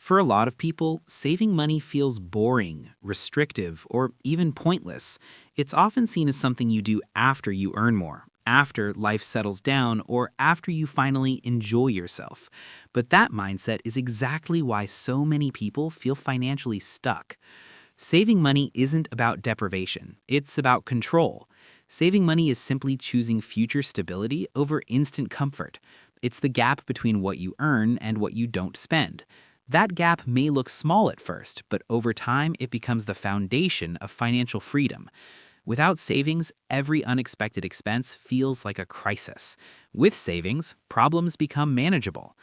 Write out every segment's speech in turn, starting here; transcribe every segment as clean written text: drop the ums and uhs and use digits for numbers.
For a lot of people, saving money feels boring, restrictive, or even pointless. It's often seen as something you do after you earn more, after life settles down, or after you finally enjoy yourself. But that mindset is exactly why so many people feel financially stuck. Saving money isn't about deprivation, it's about control. Saving money is simply choosing future stability over instant comfort. It's the gap between what you earn and what you don't spend. That gap may look small at first, but over time it becomes the foundation of financial freedom. Without savings, every unexpected expense feels like a crisis. With savings, problems become manageable.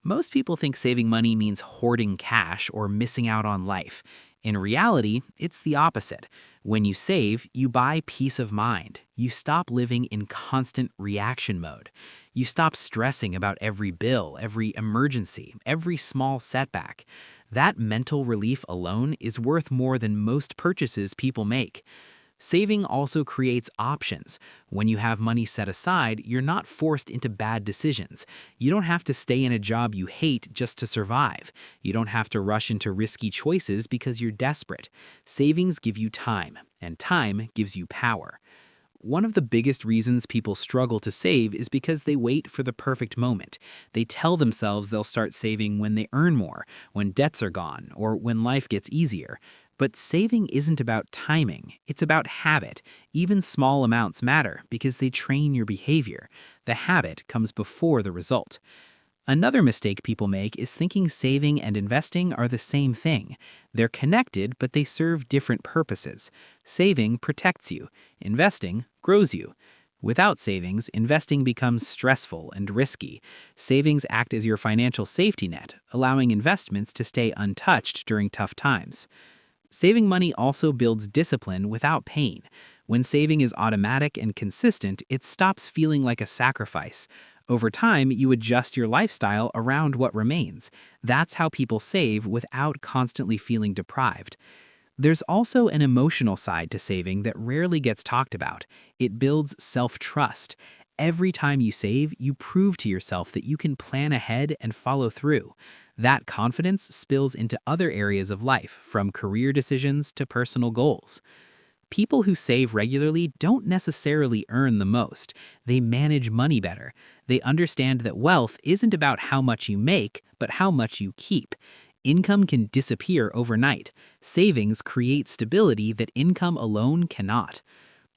Most people think saving money means hoarding cash or missing out on life. In reality, it's the opposite. When you save, you buy peace of mind. You stop living in constant reaction mode. You stop stressing about every bill, every emergency, every small setback. That mental relief alone is worth more than most purchases people make. Saving also creates options. When you have money set aside, you're not forced into bad decisions. You don't have to stay in a job you hate just to survive. You don't have to rush into risky choices because you're desperate. Savings give you time, and time gives you power. One of the biggest reasons people struggle to save is because they wait for the perfect moment. They tell themselves they'll start saving when they earn more, when debts are gone, or when life gets easier. But saving isn't about timing, it's about habit. Even small amounts matter because they train your behavior. The habit comes before the result. Another mistake people make is thinking saving and investing are the same thing. They're connected, but they serve different purposes. Saving protects you. Investing grows you. Without savings, investing becomes stressful and risky. Savings act as your financial safety net, allowing investments to stay untouched during tough times. Saving money also builds discipline without pain. When saving is automatic and consistent, it stops feeling like a sacrifice. Over time, you adjust your lifestyle around what remains. That's how people save without constantly feeling deprived. There's also an emotional side to saving that rarely gets talked about. It builds self-trust. Every time you save, you prove to yourself that you can plan ahead and follow through. That confidence spills into other areas of life, from career decisions to personal goals. People who save regularly don't necessarily earn the most. They manage money better. They understand that wealth isn't about how much you make, but how much you keep. Income can disappear overnight. Savings create stability that income alone cannot.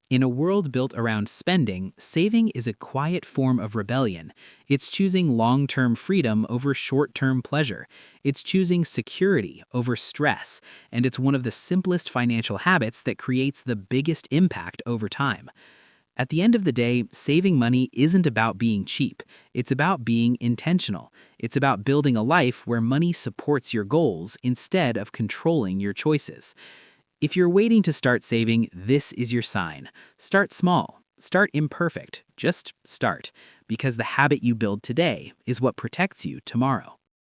In a world built around spending, saving is a quiet form of rebellion. It's choosing long-term freedom over short-term pleasure. It's choosing security over stress, and it's one of the simplest financial habits that creates the biggest impact over time. At the end of the day, saving money isn't about being cheap. It's about being intentional. It's about building a life where money supports your goals instead of controlling your choices. If you're waiting to start saving, this is your sign. Start small. Start imperfect. Just start. Because the habit you build today is what protects you tomorrow.